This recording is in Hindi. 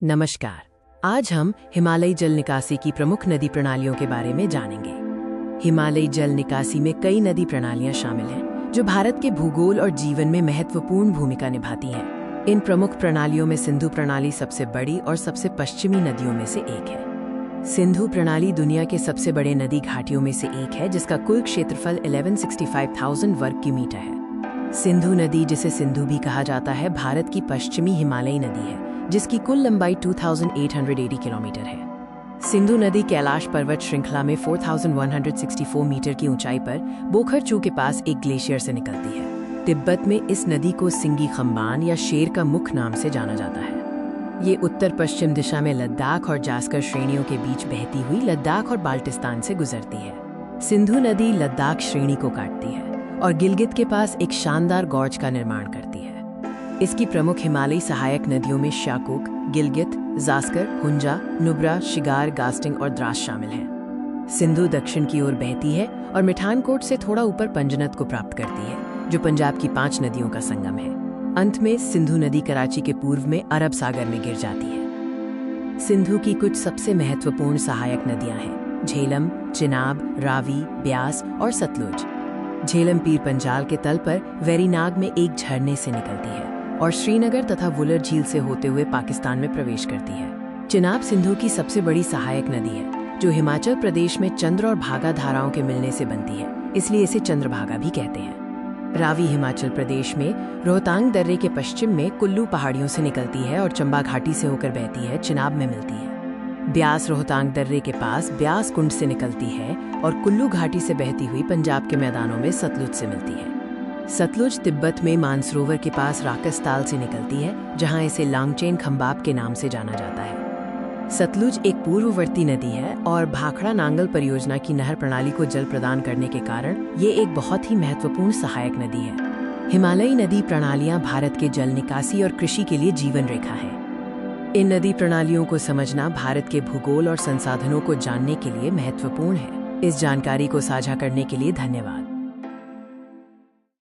नमस्कार। आज हम हिमालयी जल निकासी की प्रमुख नदी प्रणालियों के बारे में जानेंगे। हिमालयी जल निकासी में कई नदी प्रणालियां शामिल हैं, जो भारत के भूगोल और जीवन में महत्वपूर्ण भूमिका निभाती हैं। इन प्रमुख प्रणालियों में सिंधु प्रणाली सबसे बड़ी और सबसे पश्चिमी नदियों में से एक है। सिंधु प्रणाली दुनिया के सबसे बड़े नदी घाटियों में से एक है, जिसका कुल क्षेत्रफल 1165,000 वर्ग किलोमीटर है। सिंधु नदी, जिसे सिंधु भी कहा जाता है, भारत की पश्चिमी हिमालयी नदी है, जिसकी कुल लंबाई 2880 किलोमीटर है। सिंधु नदी कैलाश पर्वत श्रृंखला में 4164 मीटर की ऊंचाई पर बोखरचू के पास एक ग्लेशियर से निकलती है। तिब्बत में इस नदी को सिंगी खम्बान या शेर का मुख नाम से जाना जाता है। ये उत्तर पश्चिम दिशा में लद्दाख और जास्कर श्रेणियों के बीच बहती हुई लद्दाख और बाल्टिस्तान से गुजरती है। सिंधु नदी लद्दाख श्रेणी को काटती है और गिलगित के पास एक शानदार गॉर्ज का निर्माण करती है। इसकी प्रमुख हिमालयी सहायक नदियों में शाकुक, गिलगित, जास्कर, हुंजा, नुब्रा, शिगार, गास्टिंग और द्रास शामिल हैं। सिंधु दक्षिण की ओर बहती है और मिठानकोट से थोड़ा ऊपर पंजनत को प्राप्त करती है, जो पंजाब की 5 नदियों का संगम है। अंत में सिंधु नदी कराची के पूर्व में अरब सागर में गिर जाती है। सिंधु की कुछ सबसे महत्वपूर्ण सहायक नदियां हैं: झेलम, चिनाब, रावी, ब्यास और सतलुज। झेलम पीर पंजाल के तल पर वेरीनाग में एक झरने से निकलती है और श्रीनगर तथा वुलर झील से होते हुए पाकिस्तान में प्रवेश करती है। चिनाब सिंधु की सबसे बड़ी सहायक नदी है, जो हिमाचल प्रदेश में चंद्र और भागा धाराओं के मिलने से बनती है, इसलिए इसे चंद्रभागा भी कहते हैं। रावी हिमाचल प्रदेश में रोहतांग दर्रे के पश्चिम में कुल्लू पहाड़ियों से निकलती है और चंबा घाटी से होकर बहती है, चिनाब में मिलती है। ब्यास रोहतांग दर्रे के पास ब्यास कुंड से निकलती है और कुल्लू घाटी से बहती हुई पंजाब के मैदानों में सतलुज से मिलती है। सतलुज तिब्बत में मानसरोवर के पास राकसताल से निकलती है, जहां इसे लांगचेन खंबाब के नाम से जाना जाता है। सतलुज एक पूर्ववर्ती नदी है और भाखड़ा नांगल परियोजना की नहर प्रणाली को जल प्रदान करने के कारण ये एक बहुत ही महत्वपूर्ण सहायक नदी है। हिमालयी नदी प्रणालियां भारत के जल निकासी और कृषि के लिए जीवन रेखा है। इन नदी प्रणालियों को समझना भारत के भूगोल और संसाधनों को जानने के लिए महत्वपूर्ण है। इस जानकारी को साझा करने के लिए धन्यवाद।